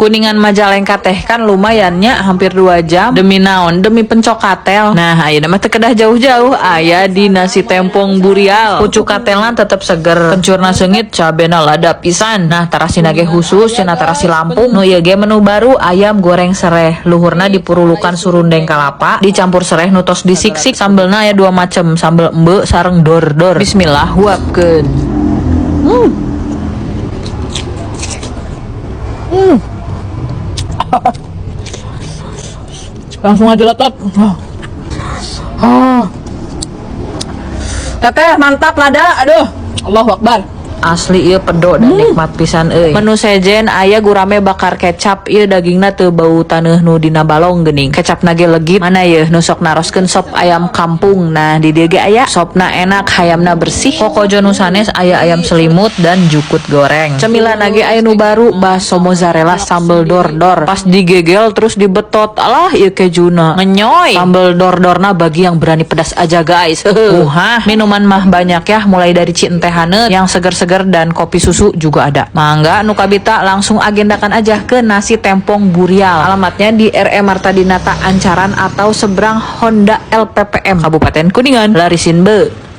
Kuningan Majalengka teh kan lumayannya hampir 2 jam demi naon demi pencokatel. Nah ayeuna mah teu kedah jauh-jauh aya di nasi tempong Burial. Pucuk katelna tetep seger, kencurna seungit, cabena lada pisan. Nah tarasina ge khusus cenah tarasi Lampung. Nu ieu ge menu baru ayam goreng sereh. Luhurna dipurulukan surundeng kalapa, dicampur sereh nu tos disiksik. Sambelna aya 2 macem, sambel embe sareng dor-dor. Bismillah, huapkeun. Langsung aja letot. Teteh mantap lada, aduh, Allahu Akbar. Asli ieu pedo dan nikmat pisan euy. Menu sejen aya gurame bakar kecap, ieu dagingna teu bau taneuh nu dina balong geuning. Kecapna ge legit. Mana ieu nu sok naroskeun sop ayam kampung. Nah di dieu ge aya sopna enak, hayamna bersih. Kokojo nu sanes aya ayam selimut dan jukut goreng. Cemilan ge aya nu baru, bakso mozzarella sambel dor-dor. Pas digegel terus dibetot. Alah ieu kejuna ngenyoy. Sambel dor-dorna bagi yang berani pedas aja guys. Minuman mah banyak ya, mulai dari cinte haneut yang seger-seger dan kopi susu juga ada. Mangga nu kabita langsung agendakan aja ke nasi tempong Burial. Alamatnya di RE Marta Dinata Ancaran atau seberang Honda LPPM Kabupaten Kuningan. Larisin be.